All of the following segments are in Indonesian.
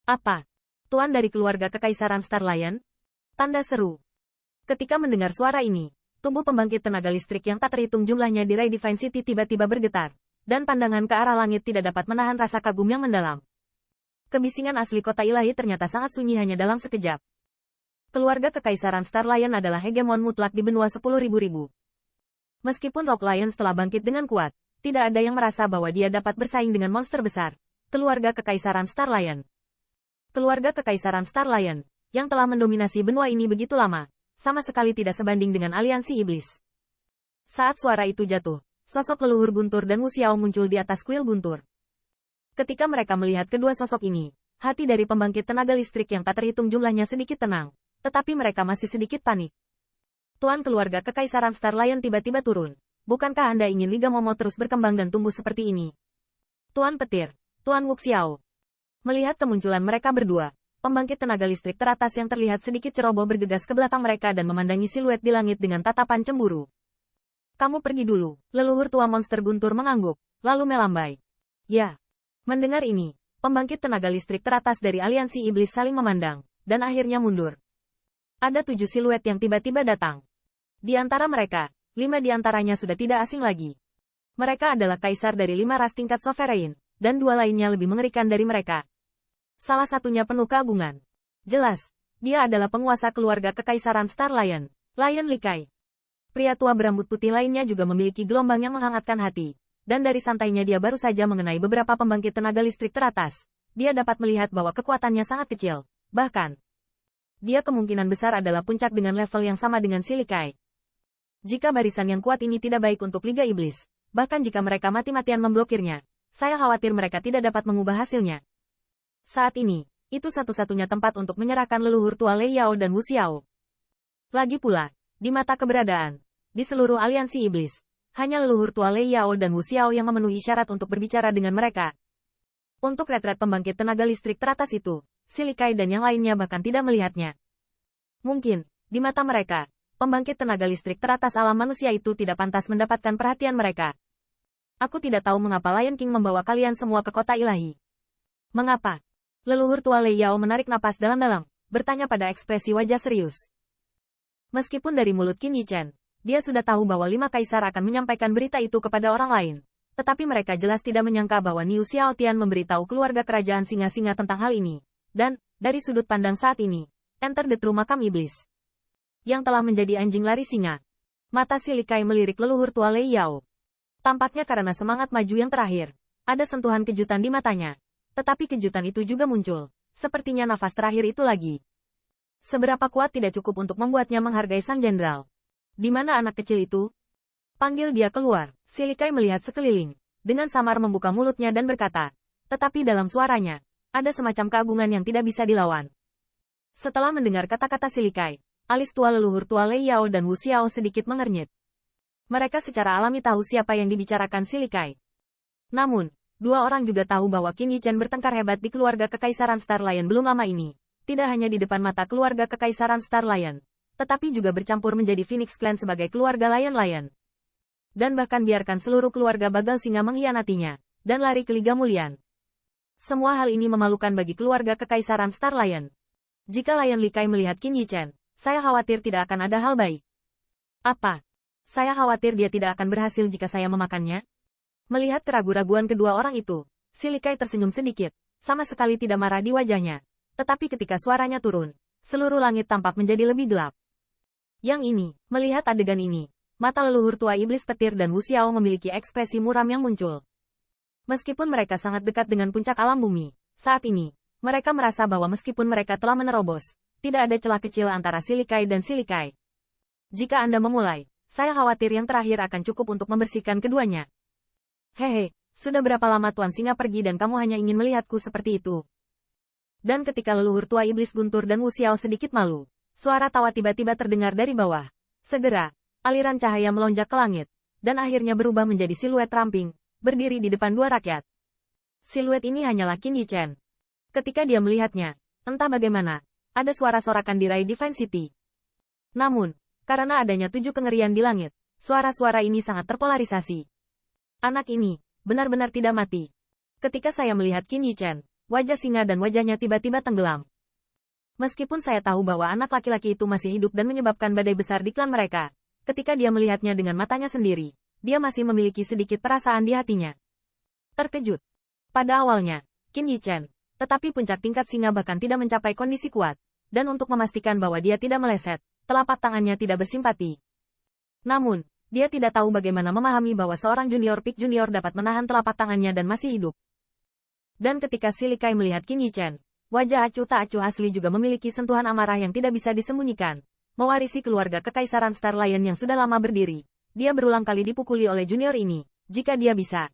Apa? Tuan dari keluarga Kekaisaran Star Lion? Tanda seru. Ketika mendengar suara ini, tubuh pembangkit tenaga listrik yang tak terhitung jumlahnya di Ray Divine City tiba-tiba bergetar, dan pandangan ke arah langit tidak dapat menahan rasa kagum yang mendalam. Kebisingan asli kota ilahi ternyata sangat sunyi hanya dalam sekejap. Keluarga Kekaisaran Star Lion adalah hegemon mutlak di benua 10.000. Meskipun Rock Lion telah bangkit dengan kuat, tidak ada yang merasa bahwa dia dapat bersaing dengan monster besar, keluarga Kekaisaran Star Lion. Keluarga Kekaisaran Star Lion, yang telah mendominasi benua ini begitu lama, sama sekali tidak sebanding dengan aliansi iblis. Saat suara itu jatuh, sosok leluhur Guntur dan Wu Xiao muncul di atas kuil Guntur. Ketika mereka melihat kedua sosok ini, hati dari pembangkit tenaga listrik yang tak terhitung jumlahnya sedikit tenang, tetapi mereka masih sedikit panik. Tuan keluarga Kekaisaran Star Lion tiba-tiba turun. Bukankah Anda ingin Liga Momo terus berkembang dan tumbuh seperti ini? Tuan Petir, Tuan Wu Xiao. Melihat kemunculan mereka berdua, pembangkit tenaga listrik teratas yang terlihat sedikit ceroboh bergegas ke belakang mereka dan memandangi siluet di langit dengan tatapan cemburu. Kamu pergi dulu, leluhur tua monster Guntur mengangguk, lalu melambai. Ya. Mendengar ini, pembangkit tenaga listrik teratas dari aliansi iblis saling memandang, dan akhirnya mundur. Ada 7 siluet yang tiba-tiba datang. Di antara mereka, 5 di antaranya sudah tidak asing lagi. Mereka adalah kaisar dari 5 ras tingkat sovereign, dan 2 lainnya lebih mengerikan dari mereka. Salah satunya penuh keagungan. Jelas, dia adalah penguasa keluarga Kekaisaran Star Lion, Lion Likai. Pria tua berambut putih lainnya juga memiliki gelombang yang menghangatkan hati, dan dari santainya dia baru saja mengenai beberapa pembangkit tenaga listrik teratas. Dia dapat melihat bahwa kekuatannya sangat kecil, bahkan dia kemungkinan besar adalah puncak dengan level yang sama dengan si Likai. Jika barisan yang kuat ini tidak baik untuk Liga Iblis, bahkan jika mereka mati-matian memblokirnya, saya khawatir mereka tidak dapat mengubah hasilnya. Saat ini, itu satu-satunya tempat untuk menyerahkan leluhur tua Lei Yao dan Wu Xiao. Lagi pula, di mata keberadaan, di seluruh aliansi iblis, hanya leluhur tua Lei Yao dan Wu Xiao yang memenuhi syarat untuk berbicara dengan mereka. Untuk retret pembangkit tenaga listrik teratas itu, si Likai dan yang lainnya bahkan tidak melihatnya. Mungkin, di mata mereka, pembangkit tenaga listrik teratas alam manusia itu tidak pantas mendapatkan perhatian mereka. Aku tidak tahu mengapa Lion King membawa kalian semua ke kota ilahi. Mengapa? Leluhur tua Lei Yao menarik napas dalam-dalam, bertanya pada ekspresi wajah serius. Meskipun dari mulut Qin Yichen, dia sudah tahu bahwa 5 kaisar akan menyampaikan berita itu kepada orang lain, tetapi mereka jelas tidak menyangka bahwa Niu Xiaotian memberitahu keluarga kerajaan singa-singa tentang hal ini. Dan, dari sudut pandang saat ini, Enter the True Makam Iblis, yang telah menjadi anjing lari singa. Mata si Likai melirik leluhur tua Lei Yao. Tampaknya karena semangat maju yang terakhir, ada sentuhan kejutan di matanya. Tetapi kejutan itu juga muncul, sepertinya nafas terakhir itu lagi. Seberapa kuat tidak cukup untuk membuatnya menghargai sang jenderal. Di mana anak kecil itu? Panggil dia keluar. Si Likai melihat sekeliling, dengan samar membuka mulutnya dan berkata, tetapi dalam suaranya, ada semacam keagungan yang tidak bisa dilawan. Setelah mendengar kata-kata si Likai, alis tua leluhur tua Lei Yao dan Wu Xiao sedikit mengernyit. Mereka secara alami tahu siapa yang dibicarakan si Likai. Namun, 2 orang juga tahu bahwa Qin Yichen bertengkar hebat di keluarga Kekaisaran Star Lion belum lama ini. Tidak hanya di depan mata keluarga Kekaisaran Star Lion, tetapi juga bercampur menjadi Phoenix Clan sebagai keluarga Lion. Dan bahkan biarkan seluruh keluarga Bagal Singa mengkhianatinya, dan lari ke Liga Mulian. Semua hal ini memalukan bagi keluarga Kekaisaran Star Lion. Jika Lion Likai melihat Qin Yichen, saya khawatir tidak akan ada hal baik. Apa? Saya khawatir dia tidak akan berhasil jika saya memakannya. Melihat keraguan-raguan kedua orang itu, si Likai tersenyum sedikit, sama sekali tidak marah di wajahnya. Tetapi ketika suaranya turun, seluruh langit tampak menjadi lebih gelap. Yang ini, melihat adegan ini, mata leluhur tua iblis petir dan Wu Xiao memiliki ekspresi muram yang muncul. Meskipun mereka sangat dekat dengan puncak alam bumi, saat ini, mereka merasa bahwa meskipun mereka telah menerobos, tidak ada celah kecil antara si Likai dan si Likai. Jika Anda memulai, saya khawatir yang terakhir akan cukup untuk membersihkan keduanya. Hehe, sudah berapa lama Tuan Singa pergi dan kamu hanya ingin melihatku seperti itu? Dan ketika leluhur tua iblis Guntur dan Wu Xiao sedikit malu, suara tawa tiba-tiba terdengar dari bawah. Segera, aliran cahaya melonjak ke langit, dan akhirnya berubah menjadi siluet ramping, berdiri di depan 2 rakyat. Siluet ini hanyalah Qin Yichen. Ketika dia melihatnya, entah bagaimana, ada suara sorakan di Ray Divine City. Namun, karena adanya 7 kengerian di langit, suara-suara ini sangat terpolarisasi. Anak ini, benar-benar tidak mati. Ketika saya melihat Qin Yichen, wajah singa dan wajahnya tiba-tiba tenggelam. Meskipun saya tahu bahwa anak laki-laki itu masih hidup dan menyebabkan badai besar di klan mereka, ketika dia melihatnya dengan matanya sendiri, dia masih memiliki sedikit perasaan di hatinya. Terkejut. Pada awalnya, Qin Yichen, tetapi puncak tingkat singa bahkan tidak mencapai kondisi kuat, dan untuk memastikan bahwa dia tidak meleset, telapak tangannya tidak bersimpati. Namun, dia tidak tahu bagaimana memahami bahwa seorang junior Peak Junior dapat menahan telapak tangannya dan masih hidup. Dan ketika si Likai melihat Qin Yichen, wajah acuh tak acuh asli juga memiliki sentuhan amarah yang tidak bisa disembunyikan. Mewarisi keluarga kekaisaran Star Lion yang sudah lama berdiri, dia berulang kali dipukuli oleh junior ini, jika dia bisa.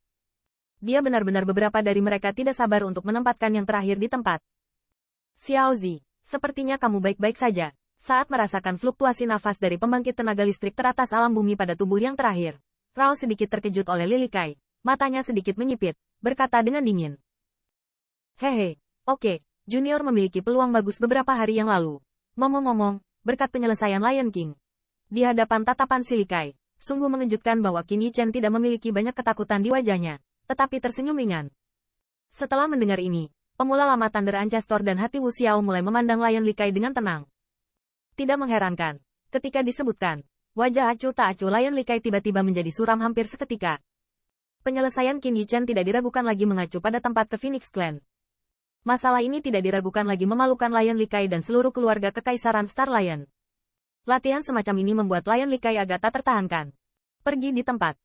Dia benar-benar beberapa dari mereka tidak sabar untuk menempatkan yang terakhir di tempat. Xiaozi, sepertinya kamu baik-baik saja. Saat merasakan fluktuasi nafas dari pembangkit tenaga listrik teratas alam bumi pada tubuh yang terakhir, Rao sedikit terkejut oleh Li Likai, matanya sedikit menyipit, berkata dengan dingin. Hehe, oke, junior memiliki peluang bagus beberapa hari yang lalu. Ngomong-ngomong, berkat penyelesaian Lion King. Di hadapan tatapan si Likai, sungguh mengejutkan bahwa Qin Yichen tidak memiliki banyak ketakutan di wajahnya, tetapi tersenyum ringan. Setelah mendengar ini, pemula lama Thunder Ancestor dan hati Wu Xiao mulai memandang Lion Likai dengan tenang. Tidak mengherankan, ketika disebutkan, wajah acuh tak acuh Lion Likai tiba-tiba menjadi suram hampir seketika. Penyelesaian Qin Yichen tidak diragukan lagi mengacu pada tempat ke Phoenix Clan. Masalah ini tidak diragukan lagi memalukan Lion Likai dan seluruh keluarga kekaisaran Star Lion. Latihan semacam ini membuat Lion Likai agak tak tertahankan. Pergi di tempat.